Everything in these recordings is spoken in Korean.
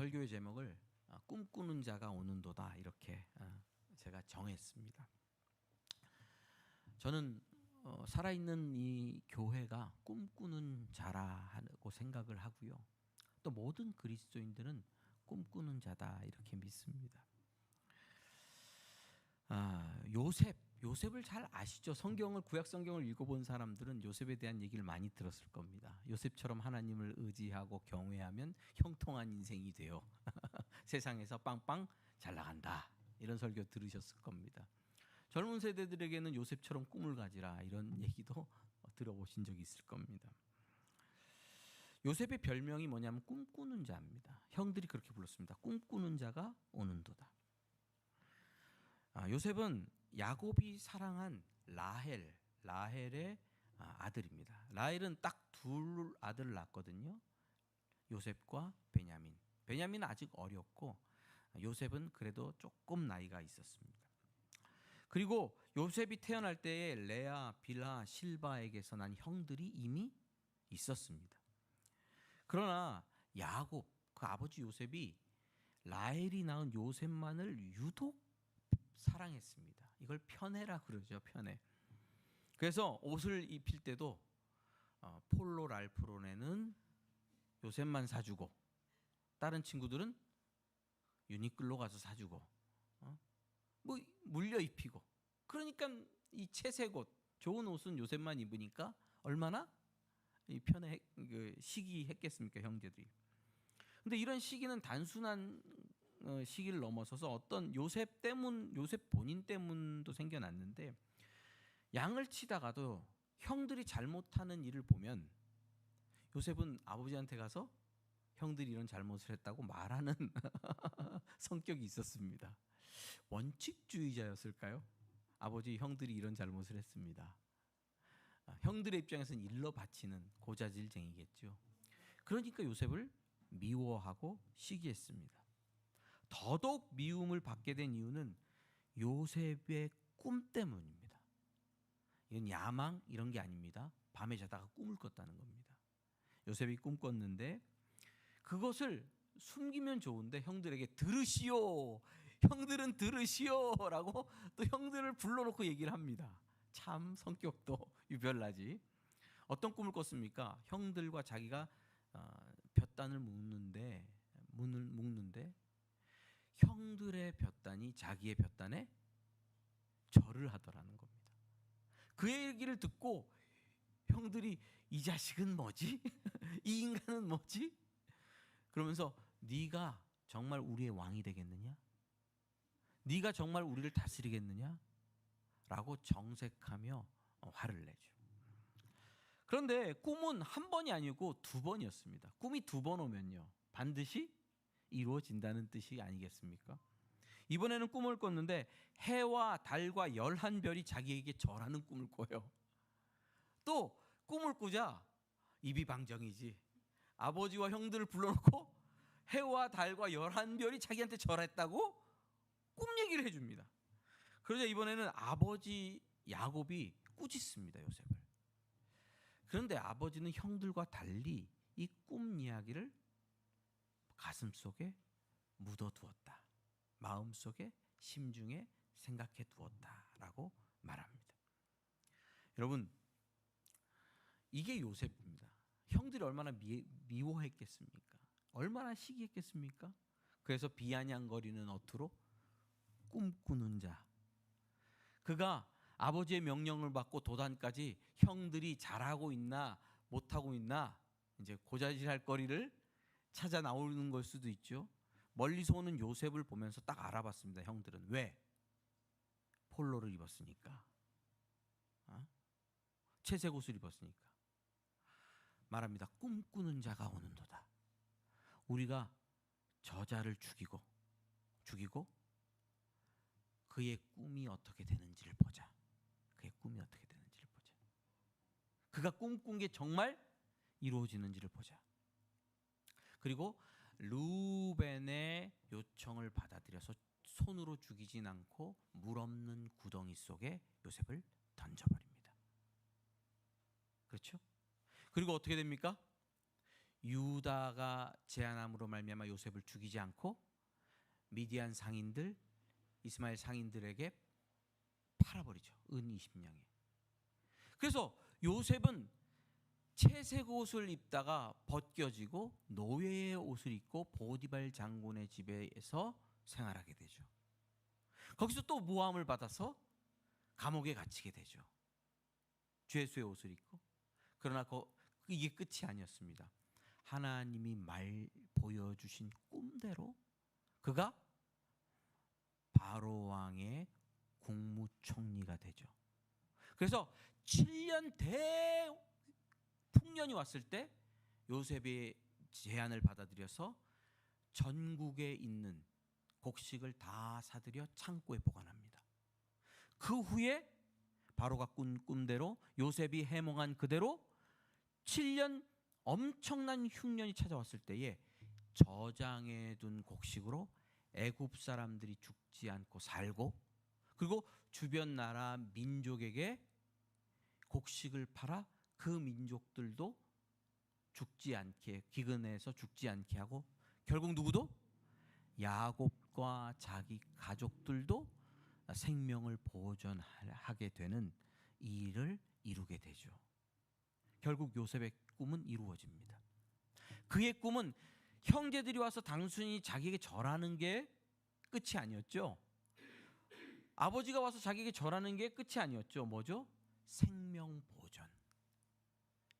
설교의 제목을 꿈꾸는 자가 오는도다 이렇게 제가 정했습니다. 저는 살아있는 이 교회가 꿈꾸는 자라고 생각을 하고요. 또 모든 그리스도인들은 꿈꾸는 자다 이렇게 믿습니다. 요셉을 잘 아시죠? 구약 성경을 읽어본 사람들은 요셉에 대한 얘기를 많이 들었을 겁니다. 요셉처럼 하나님을 의지하고 경외하면 형통한 인생이 돼요. 세상에서 빵빵 잘 나간다. 이런 설교 들으셨을 겁니다. 젊은 세대들에게는 요셉처럼 꿈을 가지라 이런 얘기도 들어보신 적이 있을 겁니다. 요셉의 별명이 뭐냐면 꿈꾸는 자입니다. 형들이 그렇게 불렀습니다. 꿈꾸는 자가 오는도다. 요셉은 야곱이 사랑한 라헬의 아들입니다. 라헬은 딱 둘 아들을 낳았거든요. 요셉과 베냐민. 베냐민은 아직 어렸고 요셉은 그래도 조금 나이가 있었습니다. 그리고 요셉이 태어날 때에 레아, 빌하, 실바에게서 난 형들이 이미 있었습니다. 그러나 야곱, 그 아버지 요셉이 라헬이 낳은 요셉만을 유독 사랑했습니다. 이걸 편애라 그러죠. 편애. 그래서 옷을 입힐 때도 폴로 랄프론에는 요셉만 사주고 다른 친구들은 유니클로 가서 사주고 뭐 물려 입히고. 그러니까 이 채색 옷, 좋은 옷은 요셉만 입으니까 얼마나 편애 시기했겠습니까, 형제들이. 근데 이런 시기는 단순한 시기를 넘어서서 어떤 요셉 본인 때문도 생겨났는데, 양을 치다가도 형들이 잘못하는 일을 보면 요셉은 아버지한테 가서 형들이 이런 잘못을 했다고 말하는 성격이 있었습니다. 원칙주의자였을까요? 아버지, 형들이 이런 잘못을 했습니다. 형들의 입장에서는 일러 바치는 고자질쟁이겠죠. 그러니까 요셉을 미워하고 시기했습니다. 더더욱 미움을 받게 된 이유는 요셉의 꿈 때문입니다. 이건 야망 이런 게 아닙니다. 밤에 자다가 꿈을 꿨다는 겁니다. 요셉이 꿈 꿨는데 그것을 숨기면 좋은데 형들에게 들으시오, 형들은 들으시오 라고 또 형들을 불러놓고 얘기를 합니다. 참 성격도 유별나지. 어떤 꿈을 꿨습니까? 형들과 자기가 볕단을 묶는데 형들의 볕단이 자기의 볕단에 절을 하더라는 겁니다. 그 얘기를 듣고 형들이 이 자식은 뭐지? 이 인간은 뭐지? 그러면서 네가 정말 우리의 왕이 되겠느냐? 네가 정말 우리를 다스리겠느냐? 라고 정색하며 화를 내죠. 그런데 꿈은 한 번이 아니고 두 번이었습니다. 꿈이 두 번 오면요, 반드시 이루어진다는 뜻이 아니겠습니까? 이번에는 꿈을 꿨는데 해와 달과 11별이 자기에게 절하는 꿈을 꿔요. 또 꿈을 꾸자 입이 방정이지. 아버지와 형들을 불러놓고 해와 달과 11별이 자기한테 절했다고 꿈 얘기를 해줍니다. 그러자 이번에는 아버지 야곱이 꾸짖습니다, 요셉을. 그런데 아버지는 형들과 달리 이 꿈 이야기를 가슴속에 묻어두었다. 마음속에, 심중에 생각해 두었다라고 말합니다. 여러분, 이게 요셉입니다. 형들이 얼마나 미워했겠습니까? 얼마나 시기했겠습니까? 그래서 비아냥거리는 어투로 꿈꾸는 자. 그가 아버지의 명령을 받고 도단까지 형들이 잘하고 있나 못하고 있나 이제 고자질할 거리를 찾아 나오는 걸 수도 있죠. 멀리서 오는 요셉을 보면서 딱 알아봤습니다. 형들은. 왜? 폴로를 입었으니까. 채색 옷을 입었으니까. 말합니다. 꿈꾸는 자가 오는도다. 우리가 저자를 죽이고 그의 꿈이 어떻게 되는지를 보자. 그의 꿈이 어떻게 되는지를 보자. 그가 꿈꾼 게 정말 이루어지는지를 보자. 그리고 루벤의 요청을 받아들여서 손으로 죽이진 않고 물 없는 구덩이 속에 요셉을 던져버립니다. 그렇죠? 그리고 어떻게 됩니까? 유다가 제안함으로 말미암아 요셉을 죽이지 않고 미디안 상인들, 이스마엘 상인들에게 팔아버리죠. 은 20냥에. 그래서 요셉은 채색 옷을 입다가 벗겨지고 노예의 옷을 입고 보디발 장군의 집에서 생활하게 되죠. 거기서 또 모함을 받아서 감옥에 갇히게 되죠. 죄수의 옷을 입고. 그러나 이게 끝이 아니었습니다. 하나님이 보여주신 꿈대로 그가 바로 왕의 국무총리가 되죠. 그래서 7년 대풍년이 왔을 때 요셉의 제안을 받아들여서 전국에 있는 곡식을 다 사들여 창고에 보관합니다. 그 후에 바로가 꾼 꿈대로 요셉이 해몽한 그대로 7년 엄청난 흉년이 찾아왔을 때에 저장해 둔 곡식으로 애굽 사람들이 죽지 않고 살고, 그리고 주변 나라 민족에게 곡식을 팔아 그 민족들도 죽지 않게, 기근에서 죽지 않게 하고, 결국 누구도? 야곱과 자기 가족들도 생명을 보존하게 되는 이 일을 이루게 되죠. 결국 요셉의 꿈은 이루어집니다. 그의 꿈은 형제들이 와서 단순히 자기에게 절하는 게 끝이 아니었죠. 아버지가 와서 자기에게 절하는 게 끝이 아니었죠. 뭐죠? 생명 보존.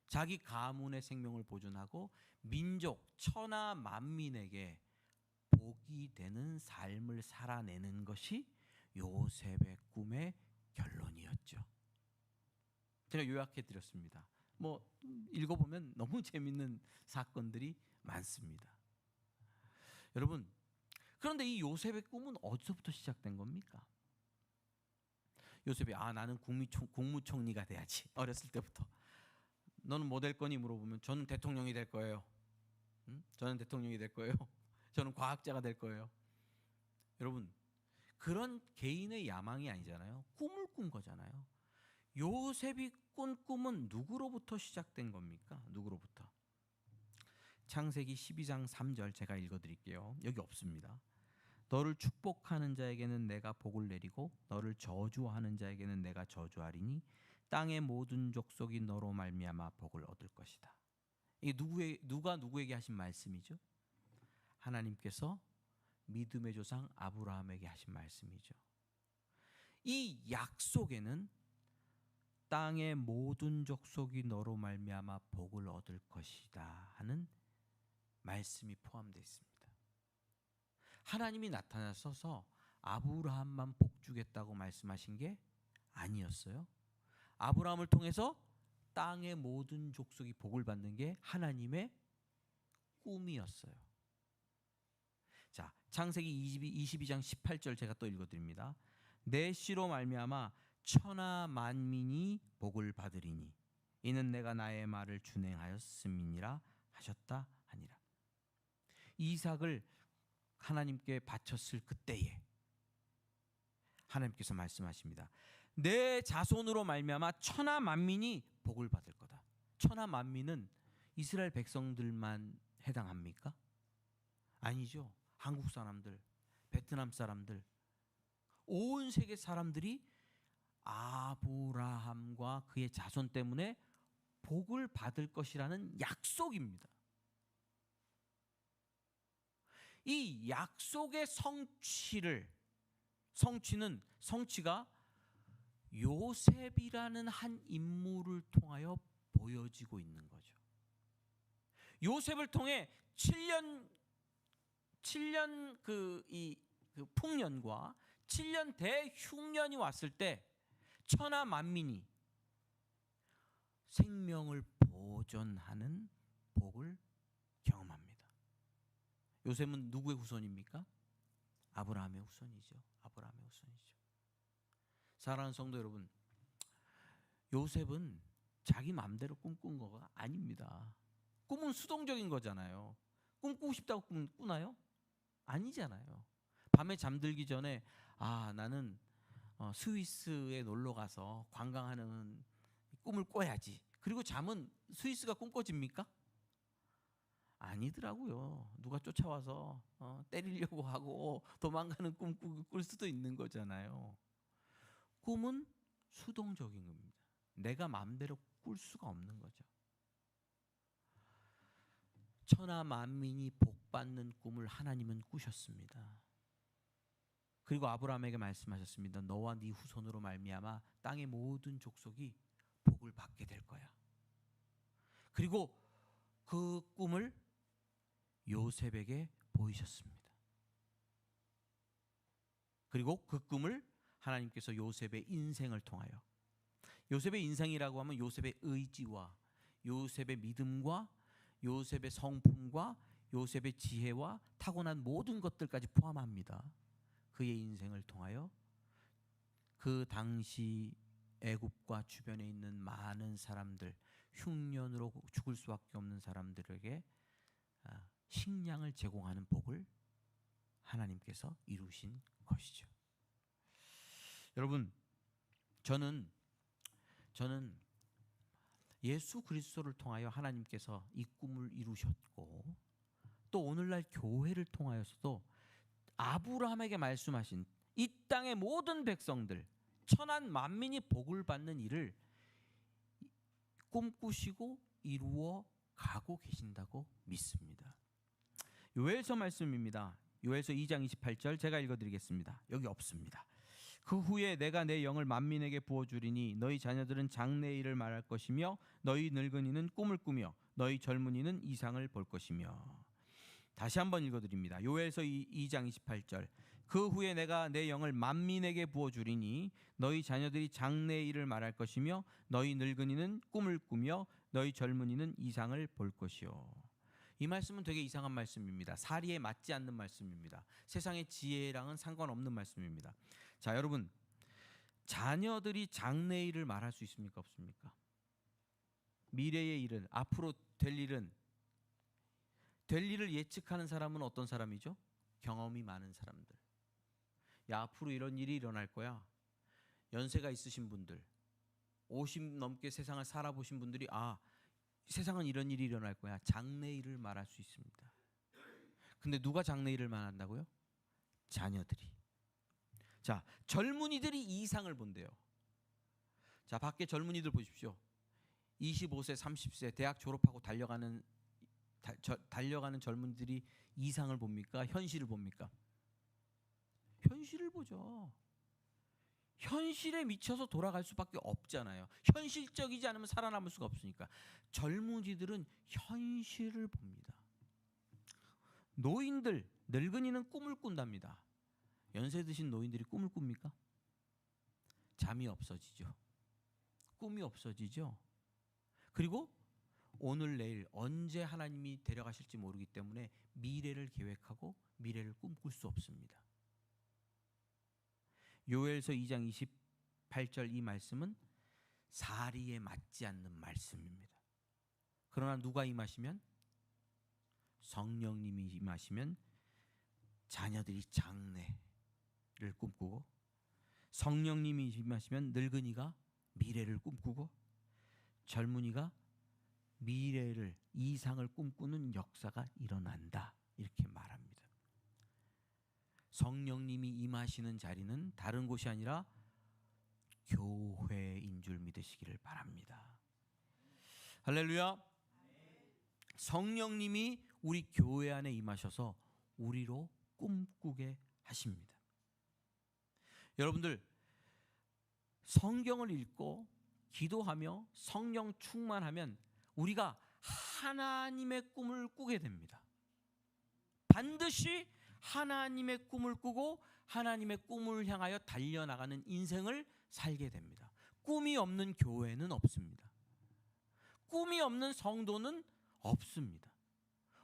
자기 가문의 생명을 보존하고 민족 천하 만민에게 복이 되는 삶을 살아내는 것이 요셉의 꿈의 결론이었죠. 제가 요약해 드렸습니다. 읽어보면 너무 재밌는 사건들이 많습니다. 여러분, 그런데 이 요셉의 꿈은 어디서부터 시작된 겁니까? 요셉이 나는 국무총리가 돼야지. 어렸을 때부터. 너는 뭐 될 거니 물어보면 저는 대통령이 될 거예요. 저는 대통령이 될 거예요. 저는 과학자가 될 거예요. 여러분, 그런 개인의 야망이 아니잖아요. 꿈을 꾼 거잖아요. 요셉이 꾼 꿈은 누구로부터 시작된 겁니까? 누구로부터? 창세기 12장 3절 제가 읽어드릴게요. 여기 없습니다. 너를 축복하는 자에게는 내가 복을 내리고 너를 저주하는 자에게는 내가 저주하리니 땅의 모든 족속이 너로 말미암아 복을 얻을 것이다. 이게 누가 누구에게 하신 말씀이죠? 하나님께서 믿음의 조상 아브라함에게 하신 말씀이죠. 이 약속에는 땅의 모든 족속이 너로 말미암아 복을 얻을 것이다 하는 말씀이 포함되어 있습니다. 하나님이 나타나셔서 아브라함만 복 주겠다고 말씀하신 게 아니었어요. 아브라함을 통해서 땅의 모든 족속이 복을 받는 게 하나님의 꿈이었어요. 자, 창세기 22장 18절 제가 또 읽어드립니다. 내 씨로 말미암아 천하 만민이 복을 받으리니 이는 내가 나의 말을 준행하였음이니라 하셨다 하니라. 이삭을 하나님께 바쳤을 그때에 하나님께서 말씀하십니다. 내 자손으로 말미암아 천하 만민이 복을 받을 거다. 천하 만민은 이스라엘 백성들만 해당합니까? 아니죠. 한국 사람들, 베트남 사람들, 온 세계 사람들이 아브라함과 그의 자손 때문에 복을 받을 것이라는 약속입니다. 이 약속의 성취가 요셉이라는 한 인물을 통하여 보여지고 있는 거죠. 요셉을 통해 7년 그 풍년과 7년 대흉년이 왔을 때 천하 만민이 생명을 보존하는 복을 경험합니다. 요셉은 누구의 후손입니까? 아브라함의 후손이죠. 아브라함의 후손이죠. 사랑하는 성도 여러분, 요셉은 자기 마음대로 꿈꾼 거가 아닙니다. 꿈은 수동적인 거잖아요. 꿈꾸고 싶다고 꾸나요? 아니잖아요. 밤에 잠들기 전에 나는 스위스에 놀러 가서 관광하는 꿈을 꿔야지. 그리고 잠은 스위스가 꿈꿔집니까? 아니더라고요. 누가 쫓아와서 때리려고 하고 도망가는 꿈 꿀 수도 있는 거잖아요. 꿈은 수동적인 겁니다. 내가 마음대로 꿀 수가 없는 거죠. 천하 만민이 복받는 꿈을 하나님은 꾸셨습니다. 그리고 아브라함에게 말씀하셨습니다. 너와 네 후손으로 말미암아 땅의 모든 족속이 복을 받게 될 거야. 그리고 그 꿈을 요셉에게 보이셨습니다. 그리고 그 꿈을 하나님께서 요셉의 인생을 통하여, 요셉의 인생이라고 하면 요셉의 의지와 요셉의 믿음과 요셉의 성품과 요셉의 지혜와 타고난 모든 것들까지 포함합니다. 그의 인생을 통하여 그 당시 애굽과 주변에 있는 많은 사람들, 흉년으로 죽을 수밖에 없는 사람들에게 식량을 제공하는 복을 하나님께서 이루신 것이죠. 여러분, 저는 예수 그리스도를 통하여 하나님께서 이 꿈을 이루셨고, 또 오늘날 교회를 통하여서도 아브라함에게 말씀하신 이 땅의 모든 백성들, 천한 만민이 복을 받는 일을 꿈꾸시고 이루어 가고 계신다고 믿습니다. 요엘서 말씀입니다. 요엘서 2장 28절 제가 읽어드리겠습니다. 여기 없습니다. 그 후에 내가 내 영을 만민에게 부어주리니 너희 자녀들은 장래의 일을 말할 것이며 너희 늙은이는 꿈을 꾸며 너희 젊은이는 이상을 볼 것이며. 다시 한번 읽어드립니다. 요엘서 2장 28절 그 후에 내가 내 영을 만민에게 부어주리니 너희 자녀들이 장래의 일을 말할 것이며 너희 늙은이는 꿈을 꾸며 너희 젊은이는 이상을 볼 것이요. 이 말씀은 되게 이상한 말씀입니다. 사리에 맞지 않는 말씀입니다. 세상의 지혜랑은 상관없는 말씀입니다. 자, 여러분, 자녀들이 장래의 일을 말할 수 있습니까? 없습니까? 미래의 일은, 앞으로 될 일은, 될 일을 예측하는 사람은 어떤 사람이죠? 경험이 많은 사람들. 야, 앞으로 이런 일이 일어날 거야. 연세가 있으신 분들, 50 넘게 세상을 살아보신 분들이 세상은 이런 일이 일어날 거야. 장래의 일을 말할 수 있습니다. 근데 누가 장래의 일을 말한다고요? 자녀들이. 자, 젊은이들이 이상을 본대요. 자, 밖에 젊은이들 보십시오. 25세, 30세 대학 졸업하고 달려가는 젊은이들이 이상을 봅니까? 현실을 봅니까? 현실을 보죠. 현실에 미쳐서 돌아갈 수밖에 없잖아요. 현실적이지 않으면 살아남을 수가 없으니까. 젊은이들은 현실을 봅니다. 노인들, 늙은이는 꿈을 꾼답니다. 연세 드신 노인들이 꿈을 꿉니까? 잠이 없어지죠. 꿈이 없어지죠. 그리고 오늘 내일 언제 하나님이 데려가실지 모르기 때문에 미래를 계획하고 미래를 꿈꿀 수 없습니다. 요엘서 2장 28절 이 말씀은 사리에 맞지 않는 말씀입니다. 그러나 누가 임하시면, 성령님이 임하시면 자녀들이 장래를 꿈꾸고, 성령님이 임하시면 늙은이가 미래를 꿈꾸고, 젊은이가 미래를, 이상을 꿈꾸는 역사가 일어난다, 이렇게 말합니다. 성령님이 임하시는 자리는 다른 곳이 아니라 교회인 줄 믿으시기를 바랍니다. 할렐루야. 성령님이 우리 교회 안에 임하셔서 우리로 꿈꾸게 하십니다. 여러분들, 성경을 읽고 기도하며 성령 충만하면 우리가 하나님의 꿈을 꾸게 됩니다. 반드시 하나님의 꿈을 꾸고 하나님의 꿈을 향하여 달려나가는 인생을 살게 됩니다. 꿈이 없는 교회는 없습니다. 꿈이 없는 성도는 없습니다.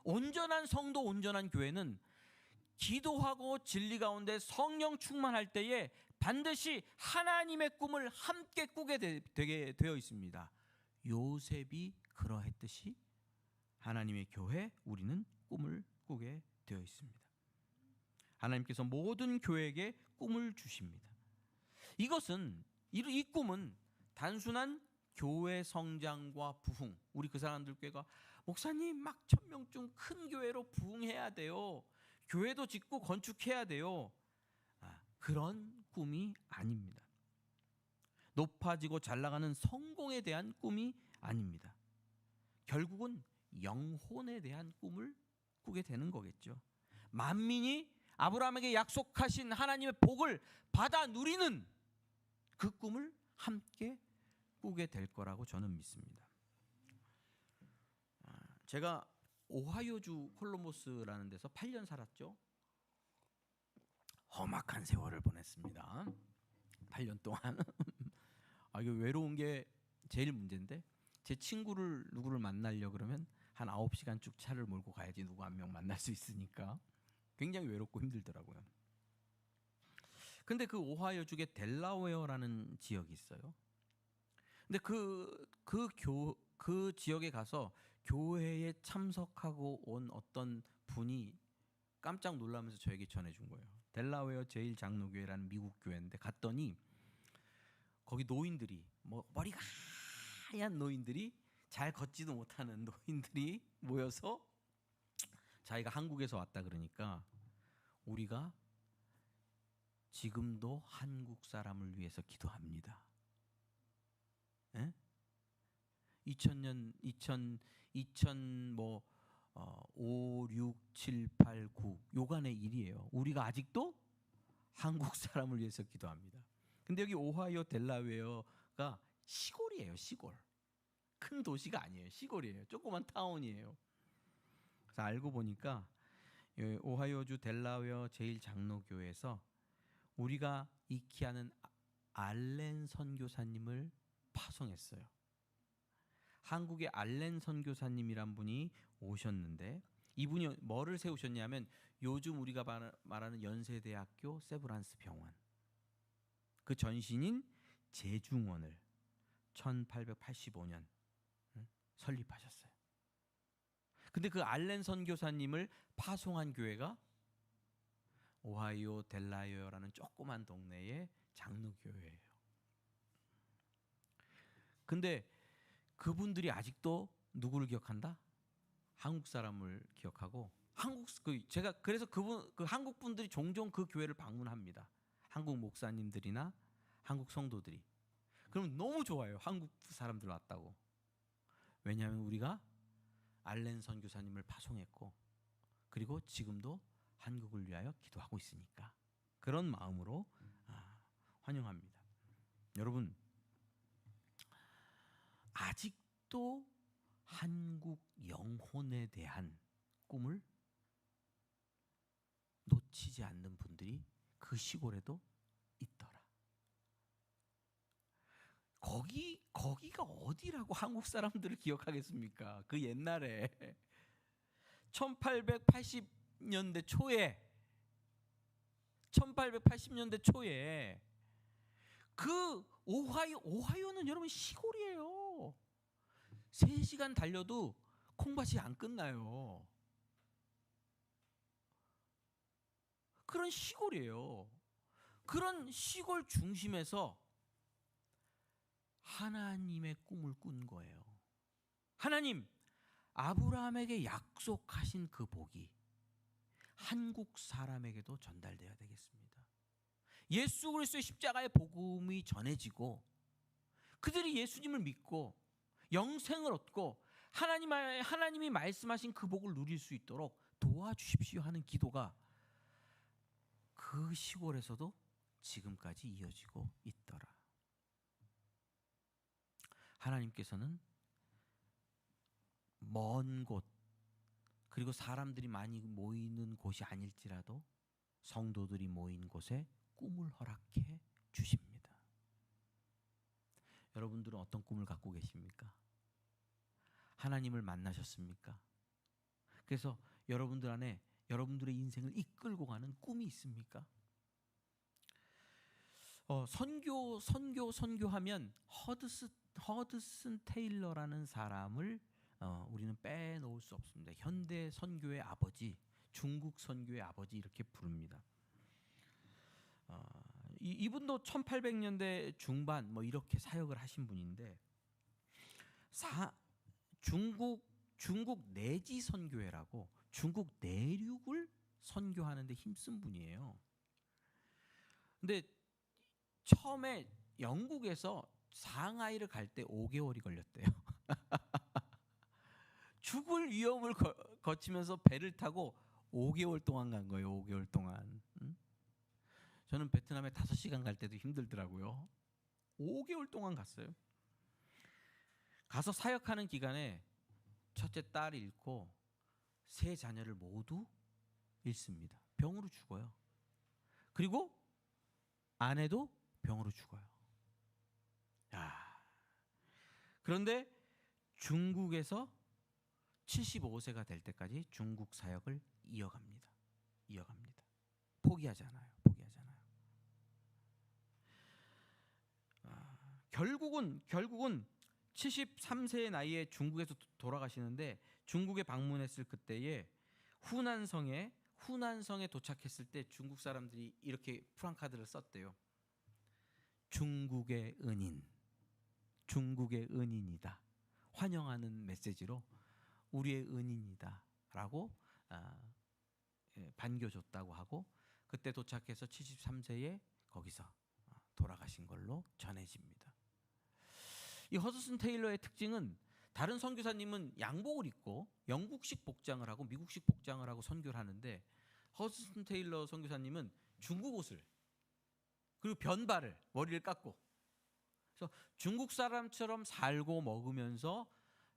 온전한 성도, 온전한 교회는 기도하고 진리 가운데 성령 충만할 때에 반드시 하나님의 꿈을 함께 꾸게 되게 되어 있습니다. 요셉이 그러했듯이 하나님의 교회, 우리는 꿈을 꾸게 되어 있습니다. 하나님께서 모든 교회에게 꿈을 주십니다. 이 꿈은 단순한 교회 성장과 부흥. 우리 그 사람들 교회가 목사님 막 1000명쯤 큰 교회로 부흥해야 돼요. 교회도 짓고 건축해야 돼요. 그런 꿈이 아닙니다. 높아지고 잘 나가는 성공에 대한 꿈이 아닙니다. 결국은 영혼에 대한 꿈을 꾸게 되는 거겠죠. 만민이 아브라함에게 약속하신 하나님의 복을 받아 누리는 그 꿈을 함께 꾸게 될 거라고 저는 믿습니다. 제가 오하이오주 콜럼버스라는 데서 8년 살았죠. 험악한 세월을 보냈습니다. 8년 동안. 이거 외로운 게 제일 문제인데, 제 친구를 누구를 만나려 그러면 한 9시간 쭉 차를 몰고 가야지 누구 한 명 만날 수 있으니까 굉장히 외롭고 힘들더라고요. 근데 그 오하이오주의 델라웨어라는 지역이 있어요. 근데 그 지역에 가서 교회에 참석하고 온 어떤 분이 깜짝 놀라면서 저에게 전해준 거예요. 델라웨어 제1장로교회라는 미국 교회인데 갔더니 거기 노인들이, 머리가 하얀 노인들이, 잘 걷지도 못하는 노인들이 모여서 자기가 한국에서 왔다 그러니까 우리가 지금도 한국 사람을 위해서 기도합니다. 2000년 5, 6, 7, 8, 9 요간의 일이에요. 우리가 아직도 한국 사람을 위해서 기도합니다. 근데 여기 오하이오 델라웨어가 시골이에요. 시골. 큰 도시가 아니에요. 시골이에요. 조그만 타운이에요. 그래서 알고 보니까 오하이오주 델라웨어 제1장로교회에서 우리가 익히하는 알렌 선교사님을 파송했어요. 한국의 알렌 선교사님이란 분이 오셨는데 이분이 뭐를 세우셨냐면 요즘 우리가 말하는 연세대학교 세브란스 병원 그 전신인 재중원을 1885년 설립하셨어요. 근데 그 알렌 선교사님을 파송한 교회가 오하이오 델라웨어라는 조그만 동네의 장로교회예요. 근데 그분들이 아직도 누구를 기억한다? 한국 사람을 기억하고 제가 그래서 그 한국 분들이 종종 그 교회를 방문합니다. 한국 목사님들이나 한국 성도들이. 그럼 너무 좋아요. 한국 사람들 왔다고. 왜냐하면 우리가 알렌 선교사님을 파송했고 그리고 지금도 한국을 위하여 기도하고 있으니까 그런 마음으로 환영합니다. 여러분 아직도 한국 영혼에 대한 꿈을 놓치지 않는 분들이 그 시골에도 있더라. 거기가 어디라고 한국 사람들을 기억하겠습니까? 그 옛날에 1880년대 초에 그 오하이오는 여러분 시골이에요. 3시간 달려도 콩밭이 안 끝나요. 그런 시골이에요. 그런 시골 중심에서 하나님의 꿈을 꾼 거예요. 하나님, 아브라함에게 약속하신 그 복이 한국 사람에게도 전달되어야 되겠습니다. 예수 그리스도의 십자가의 복음이 전해지고 그들이 예수님을 믿고 영생을 얻고 하나님이 말씀하신 그 복을 누릴 수 있도록 도와주십시오 하는 기도가 그 시골에서도 지금까지 이어지고 있더라. 하나님께서는 먼 곳 그리고 사람들이 많이 모이는 곳이 아닐지라도 성도들이 모인 곳에 꿈을 허락해 주십니다. 여러분들은 어떤 꿈을 갖고 계십니까? 하나님을 만나셨습니까? 그래서 여러분들 안에 여러분들의 인생을 이끌고 가는 꿈이 있습니까? 선교하면 허드슨 테일러라는 사람을 우리는 빼놓을 수 없습니다. 현대 선교의 아버지, 중국 선교의 아버지 이렇게 부릅니다. 이분도 1800년대 중반 이렇게 사역을 하신 분인데 중국 내지 선교회라고 중국 내륙을 선교하는데 힘쓴 분이에요. 근데 처음에 영국에서 상하이를 갈 때 5개월이 걸렸대요. 죽을 위험을 거치면서 배를 타고 5개월 동안 간 거예요. 5개월 동안. 저는 베트남에 5시간 갈 때도 힘들더라고요. 5개월 동안 갔어요. 가서 사역하는 기간에 첫째 딸을 잃고 세 자녀를 모두 잃습니다. 병으로 죽어요. 그리고 아내도 병으로 죽어요. 그런데 중국에서 75세가 될 때까지 중국 사역을 이어갑니다. 포기하지 않아요. 결국은 73세의 나이에 중국에서 돌아가시는데, 중국에 방문했을 그때에 후난성에 도착했을 때 중국 사람들이 이렇게 프랑카드를 썼대요. 중국의 은인이다. 환영하는 메시지로 우리의 은인이다라고 반겨줬다고 하고, 그때 도착해서 73세에 거기서 돌아가신 걸로 전해집니다. 이 허드슨 테일러의 특징은, 다른 선교사님은 양복을 입고 영국식 복장을 하고 미국식 복장을 하고 선교를 하는데, 허드슨 테일러 선교사님은 중국 옷을, 그리고 변발을, 머리를 깎고, 그래서 중국 사람처럼 살고 먹으면서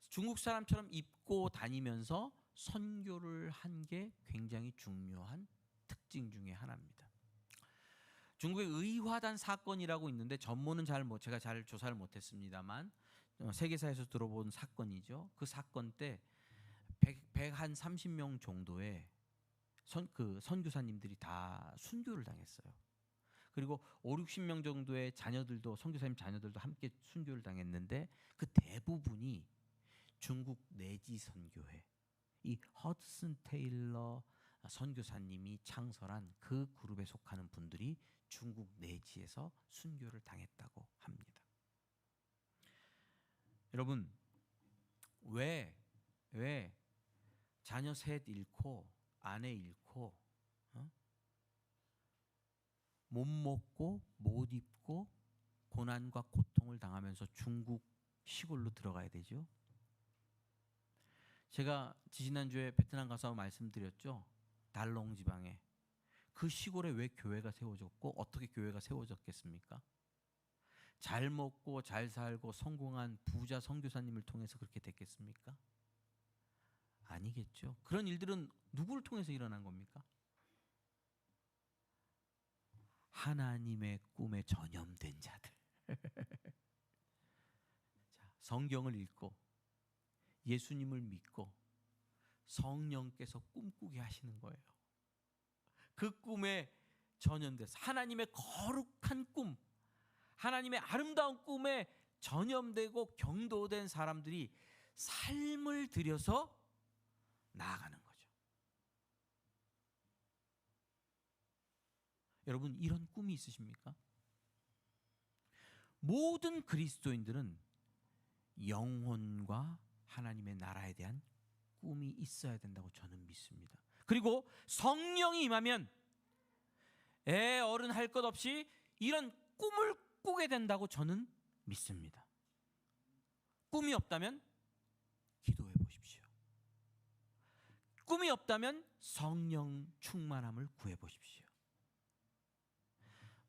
중국 사람처럼 입고 다니면서 선교를 한 게 굉장히 중요한 특징 중에 하나입니다. 중국의 의화단 사건이라고 있는데, 전문은 제가 잘 조사를 못했습니다만 세계사에서 들어본 사건이죠. 그 사건 때 130명 정도의 선교사님들이 다 순교를 당했어요. 그리고 50-60명 정도의 자녀들도, 선교사님 자녀들도 함께 순교를 당했는데, 그 대부분이 중국 내지 선교회, 이 허드슨 테일러 선교사님이 창설한 그 그룹에 속하는 분들이 중국 내지에서 순교를 당했다고 합니다. 여러분, 왜 자녀 셋 잃고 아내 잃고 못 먹고 못 입고 고난과 고통을 당하면서 중국 시골로 들어가야 되죠? 제가 지지난주에 베트남 가서 말씀드렸죠. 달롱 지방에, 그 시골에 왜 교회가 세워졌고 어떻게 교회가 세워졌겠습니까? 잘 먹고 잘 살고 성공한 부자 선교사님을 통해서 그렇게 됐겠습니까? 아니겠죠. 그런 일들은 누구를 통해서 일어난 겁니까? 하나님의 꿈에 전염된 자들. 성경을 읽고 예수님을 믿고 성령께서 꿈꾸게 하시는 거예요. 그 꿈에 전염돼서 하나님의 거룩한 꿈, 하나님의 아름다운 꿈에 전염되고 경도된 사람들이 삶을 들여서 나아가는 거죠. 여러분, 이런 꿈이 있으십니까? 모든 그리스도인들은 영혼과 하나님의 나라에 대한 꿈이 있어야 된다고 저는 믿습니다. 그리고 성령이 임하면 애 어른 할 것 없이 이런 꿈을 꾸게 된다고 저는 믿습니다. 꿈이 없다면 기도해 보십시오. 꿈이 없다면 성령 충만함을 구해 보십시오.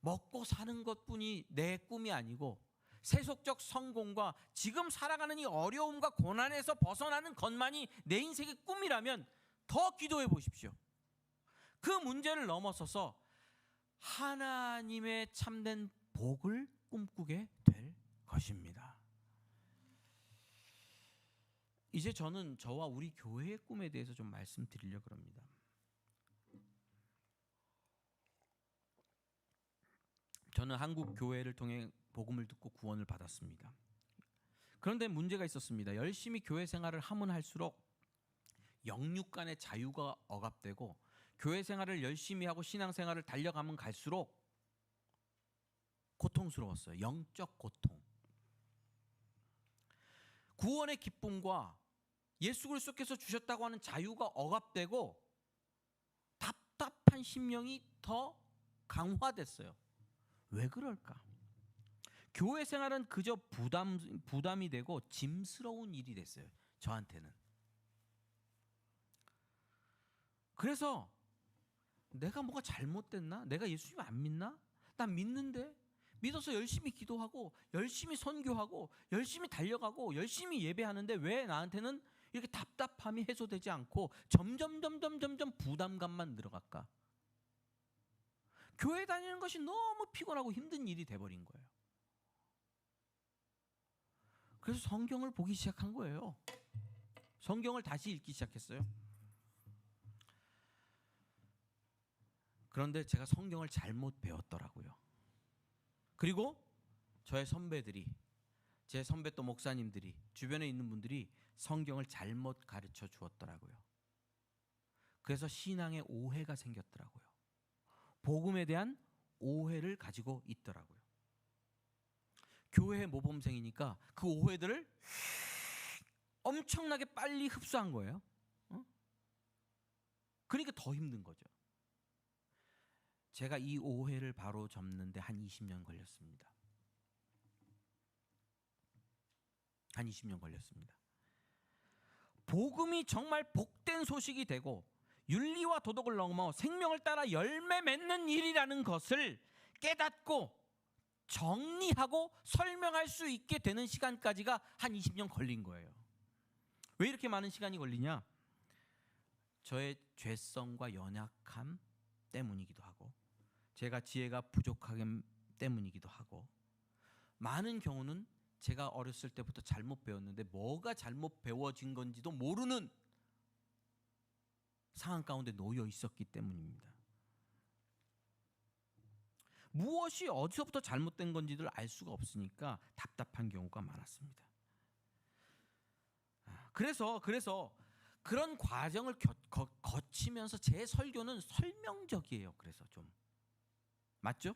먹고 사는 것뿐이 내 꿈이 아니고 세속적 성공과 지금 살아가는 이 어려움과 고난에서 벗어나는 것만이 내 인생의 꿈이라면 더 기도해 보십시오. 그 문제를 넘어서서 하나님의 참된 복을 꿈꾸게 될 것입니다. 이제 저는 저와 우리 교회의 꿈에 대해서 좀 말씀드리려고 합니다. 저는 한국 교회를 통해 복음을 듣고 구원을 받았습니다. 그런데 문제가 있었습니다. 열심히 교회 생활을 하면 할수록 영육 간의 자유가 억압되고, 교회 생활을 열심히 하고 신앙생활을 달려가면 갈수록 고통스러웠어요. 영적 고통. 구원의 기쁨과 예수 그리스도께서 주셨다고 하는 자유가 억압되고 답답한 심령이 더 강화됐어요. 왜 그럴까? 교회 생활은 그저 부담이 되고 짐스러운 일이 됐어요. 저한테는. 그래서 내가 뭐가 잘못됐나? 내가 예수님 안 믿나? 난 믿는데, 믿어서 열심히 기도하고 열심히 선교하고 열심히 달려가고 열심히 예배하는데 왜 나한테는 이렇게 답답함이 해소되지 않고 점점 부담감만 늘어갈까? 교회 다니는 것이 너무 피곤하고 힘든 일이 돼버린 거예요. 그래서 성경을 보기 시작한 거예요. 성경을 다시 읽기 시작했어요. 그런데 제가 성경을 잘못 배웠더라고요. 그리고 저의 선배들이, 제 선배 또 목사님들이, 주변에 있는 분들이 성경을 잘못 가르쳐 주었더라고요. 그래서 신앙에 오해가 생겼더라고요. 복음에 대한 오해를 가지고 있더라고요. 교회 모범생이니까 그 오해들을 엄청나게 빨리 흡수한 거예요. 그러니까 더 힘든 거죠. 제가 이 오해를 바로 접는데 한 20년 걸렸습니다. 한 20년 걸렸습니다. 복음이 정말 복된 소식이 되고 윤리와 도덕을 넘어 생명을 따라 열매 맺는 일이라는 것을 깨닫고 정리하고 설명할 수 있게 되는 시간까지가 한 20년 걸린 거예요. 왜 이렇게 많은 시간이 걸리냐? 저의 죄성과 연약함 때문이기도 하고, 제가 지혜가 부족하기 때문이기도 하고, 많은 경우는 제가 어렸을 때부터 잘못 배웠는데 뭐가 잘못 배워진 건지도 모르는 상황 가운데 놓여 있었기 때문입니다. 무엇이 어디서부터 잘못된 건지를 알 수가 없으니까 답답한 경우가 많았습니다. 그래서 그런 과정을 거치면서 제 설교는 설명적이에요. 그래서 좀 맞죠?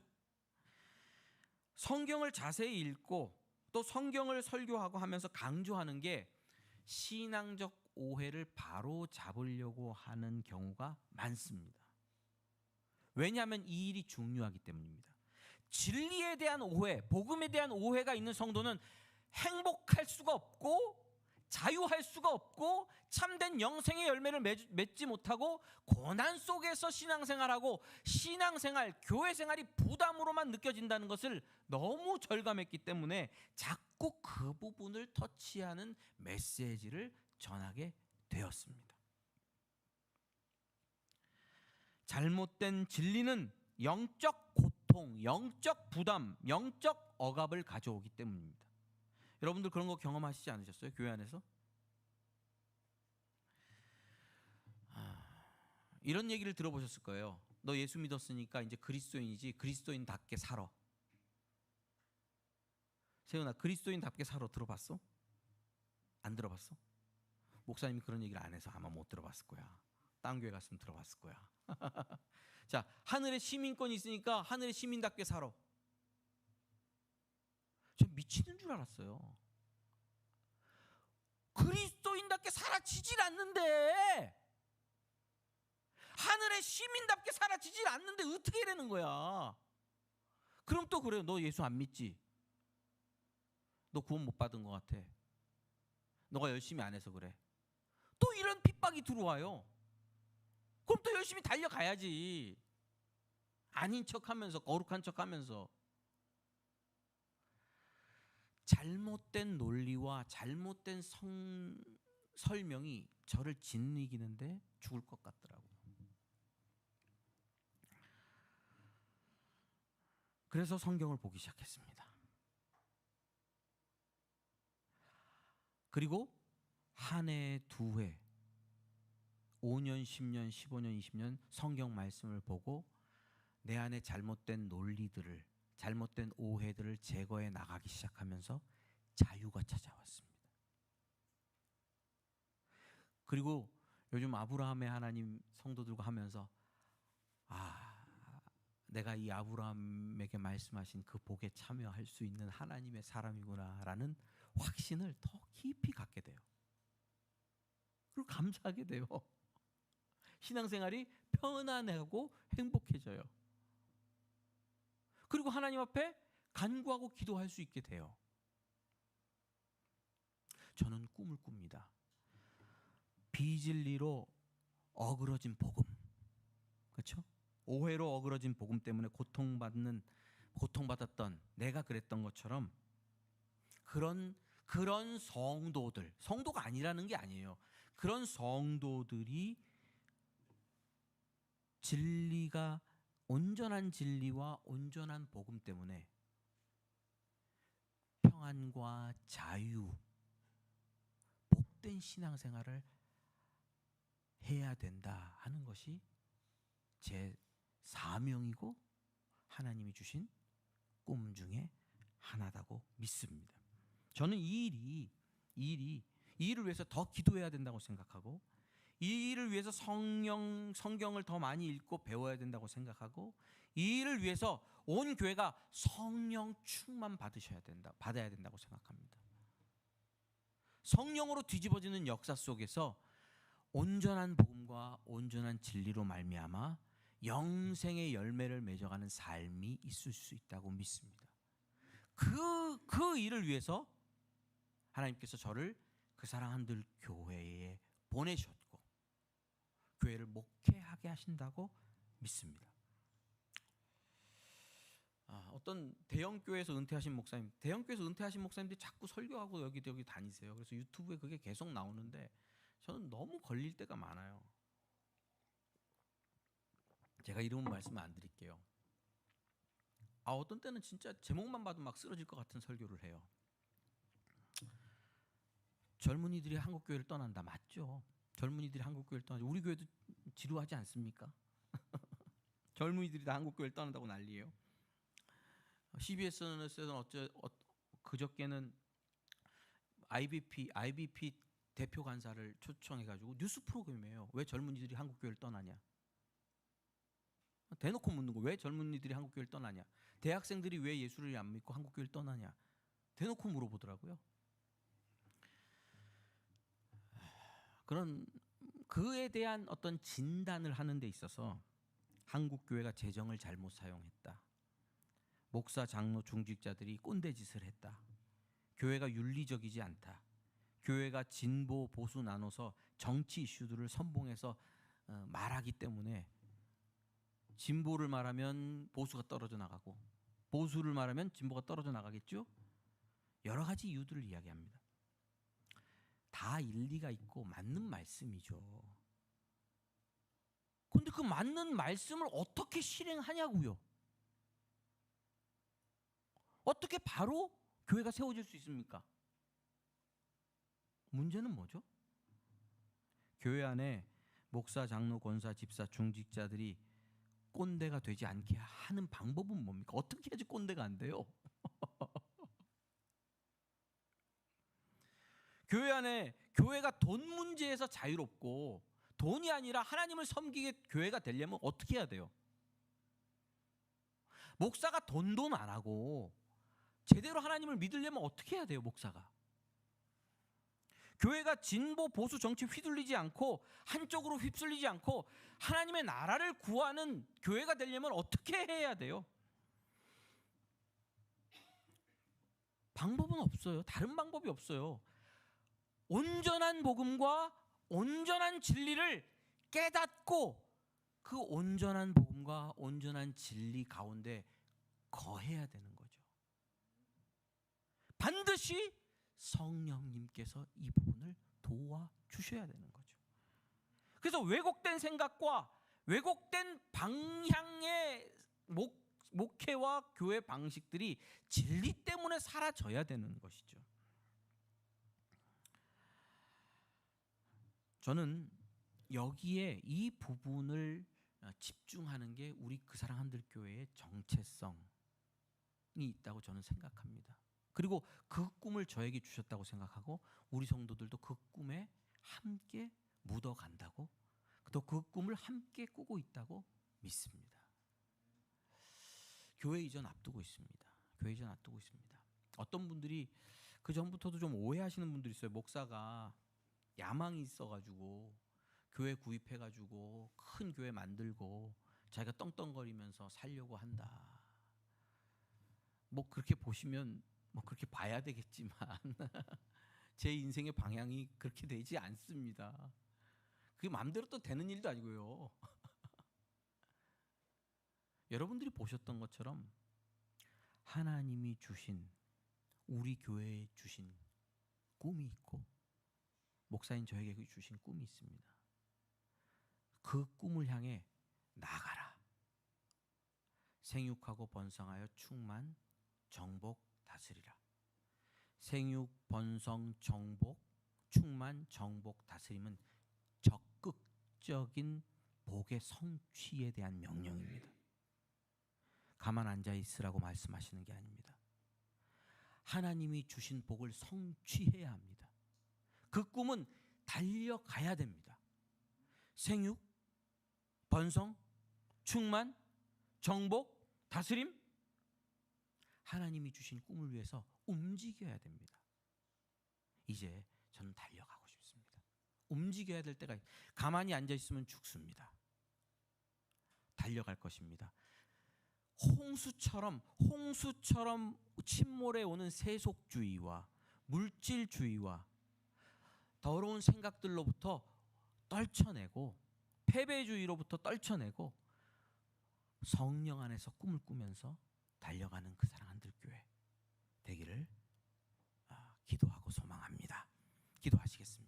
성경을 자세히 읽고 또 성경을 설교하고 하면서 강조하는 게 신앙적 오해를 바로 잡으려고 하는 경우가 많습니다. 왜냐하면 이 일이 중요하기 때문입니다. 진리에 대한 오해, 복음에 대한 오해가 있는 성도는 행복할 수가 없고 자유할 수가 없고 참된 영생의 열매를 맺지 못하고 고난 속에서 신앙생활하고 신앙생활, 교회생활이 부담으로만 느껴진다는 것을 너무 절감했기 때문에 자꾸 그 부분을 터치하는 메시지를 전하게 되었습니다. 잘못된 진리는 영적 고통, 영적 부담, 영적 억압을 가져오기 때문입니다. 여러분들 그런 거 경험하시지 않으셨어요? 교회 안에서? 이런 얘기를 들어보셨을 거예요. 너 예수 믿었으니까 이제 그리스도인이지, 그리스도인답게 살아. 세훈아, 그리스도인답게 살아 들어봤어? 안 들어봤어? 목사님이 그런 얘기를 안 해서 아마 못 들어봤을 거야. 딴 교회 갔으면 들어봤을 거야. 자, 하늘에 시민권이 있으니까 하늘의 시민답게 살아. 저 미치는 줄 알았어요. 그리스도인답게 살아지질 않는데, 하늘의 시민답게 살아지질 않는데 어떻게 이러는 거야? 그럼 또 그래요. 너 예수 안 믿지? 너 구원 못 받은 것 같아. 너가 열심히 안 해서 그래. 또 이런 핍박이 들어와요. 그럼 또 열심히 달려가야지. 아닌 척하면서, 거룩한 척하면서. 잘못된 논리와 잘못된 설명이 저를 짓이기는데 죽을 것 같더라고요. 그래서 성경을 보기 시작했습니다. 그리고 한 해, 두 해, 5년, 10년, 15년, 20년 성경 말씀을 보고 내 안에 잘못된 논리들을, 잘못된 오해들을 제거해 나가기 시작하면서 자유가 찾아왔습니다. 그리고 요즘 아브라함의 하나님 성도들과 하면서 내가 이 아브라함에게 말씀하신 그 복에 참여할 수 있는 하나님의 사람이구나라는 확신을 더 깊이 갖게 돼요. 그리고 감사하게 돼요. 신앙생활이 편안하고 행복해져요. 그리고 하나님 앞에 간구하고 기도할 수 있게 돼요. 저는 꿈을 꿉니다. 비진리로 어그러진 복음, 그렇죠? 오해로 어그러진 복음 때문에 고통받았던 내가 그랬던 것처럼 그런 성도가 아니라는 게 아니에요. 그런 성도들이 온전한 진리와 온전한 복음 때문에 평안과 자유, 복된 신앙생활을 해야 된다 하는 것이 제 사명이고 하나님이 주신 꿈 중에 하나다고 믿습니다. 저는 이 일을 위해서 더 기도해야 된다고 생각하고, 이 일을 위해서 성경을 더 많이 읽고 배워야 된다고 생각하고, 이 일을 위해서 온 교회가 성령 충만 받아야 된다고 생각합니다. 성령으로 뒤집어지는 역사 속에서 온전한 복음과 온전한 진리로 말미암아 영생의 열매를 맺어가는 삶이 있을 수 있다고 믿습니다. 그 일을 위해서 하나님께서 저를 그 사랑한들 교회에 보내셨고 교회를 목회하게 하신다고 믿습니다. 어떤 대형교회에서 은퇴하신 목사님들이 자꾸 설교하고 여기저기 다니세요. 그래서 유튜브에 그게 계속 나오는데 저는 너무 걸릴 때가 많아요. 제가 이름은 말씀 안 드릴게요. 어떤 때는 진짜 제목만 봐도 막 쓰러질 것 같은 설교를 해요. 젊은이들이 한국교회를 떠난다. 맞죠? 젊은이들이 한국교회를 떠나죠. 우리 교회도 지루하지 않습니까? 젊은이들이 다 한국교회를 떠난다고 난리예요. CBS에서는 그저께는 IBP 대표 간사를 초청해가지고 뉴스 프로그램이에요. 왜 젊은이들이 한국교회를 떠나냐? 대놓고 묻는 거. 왜 젊은이들이 한국교회를 떠나냐? 대학생들이 왜 예수를 안 믿고 한국교회를 떠나냐? 대놓고 물어보더라고요. 그에 대한 어떤 진단을 하는 데 있어서 한국교회가 재정을 잘못 사용했다. 목사, 장로, 중직자들이 꼰대짓을 했다. 교회가 윤리적이지 않다. 교회가 진보, 보수 나눠서 정치 이슈들을 선봉해서 말하기 때문에 진보를 말하면 보수가 떨어져 나가고 보수를 말하면 진보가 떨어져 나가겠죠? 여러 가지 이유들을 이야기합니다. 다 일리가 있고 맞는 말씀이죠. 그런데 그 맞는 말씀을 어떻게 실행하냐고요? 어떻게 바로 교회가 세워질 수 있습니까? 문제는 뭐죠? 교회 안에 목사, 장로, 권사, 집사, 중직자들이 꼰대가 되지 않게 하는 방법은 뭡니까? 어떻게 해야지 꼰대가 안 돼요? 교회 안에 교회가 돈 문제에서 자유롭고 돈이 아니라 하나님을 섬기게 교회가 되려면 어떻게 해야 돼요? 목사가 돈도 안 하고 제대로 하나님을 믿으려면 어떻게 해야 돼요? 목사가 교회가 진보 보수 정치 휘둘리지 않고 한쪽으로 휩쓸리지 않고 하나님의 나라를 구하는 교회가 되려면 어떻게 해야 돼요? 방법은 없어요. 다른 방법이 없어요. 온전한 복음과 온전한 진리를 깨닫고 그 온전한 복음과 온전한 진리 가운데 거해야 되는 거죠. 반드시 성령님께서 이 부분을 도와주셔야 되는 거죠. 그래서 왜곡된 생각과 왜곡된 방향의 목회와 교회 방식들이 진리 때문에 사라져야 되는 것이죠. 저는 여기에 이 부분을 집중하는 게 우리 그 사랑 한들 교회의 정체성이 있다고 저는 생각합니다. 그리고 그 꿈을 저에게 주셨다고 생각하고 우리 성도들도 그 꿈에 함께 묻어간다고 또 그 꿈을 함께 꾸고 있다고 믿습니다. 교회 이전 앞두고 있습니다. 어떤 분들이 그 전부터도 좀 오해하시는 분들이 있어요. 목사가 야망이 있어가지고 교회 구입해가지고 큰 교회 만들고 자기가 떵떵거리면서 살려고 한다. 뭐 그렇게 보시면 뭐 그렇게 봐야 되겠지만 제 인생의 방향이 그렇게 되지 않습니다. 그게 마음대로 또 되는 일도 아니고요. 여러분들이 보셨던 것처럼 하나님이 주신, 우리 교회에 주신 꿈이 있고 목사인 저에게 주신 꿈이 있습니다. 그 꿈을 향해 나아가라. 생육하고 번성하여 충만 정복 다스리라. 생육 번성 정복 충만 정복 다스림은 적극적인 복의 성취에 대한 명령입니다. 가만 앉아 있으라고 말씀하시는 게 아닙니다. 하나님이 주신 복을 성취해야 합니다. 그 꿈은 달려가야 됩니다. 생육, 번성, 충만, 정복, 다스림, 하나님이 주신 꿈을 위해서 움직여야 됩니다. 이제 저는 달려가고 싶습니다. 움직여야 될 때가, 가만히 앉아 있으면 죽습니다. 달려갈 것입니다. 홍수처럼 침몰해 오는 세속주의와 물질주의와 더러운 생각들로부터 떨쳐내고 패배주의로부터 떨쳐내고 성령 안에서 꿈을 꾸면서 달려가는 그 사랑하는 교회 되기를 기도하고 소망합니다. 기도하시겠습니다.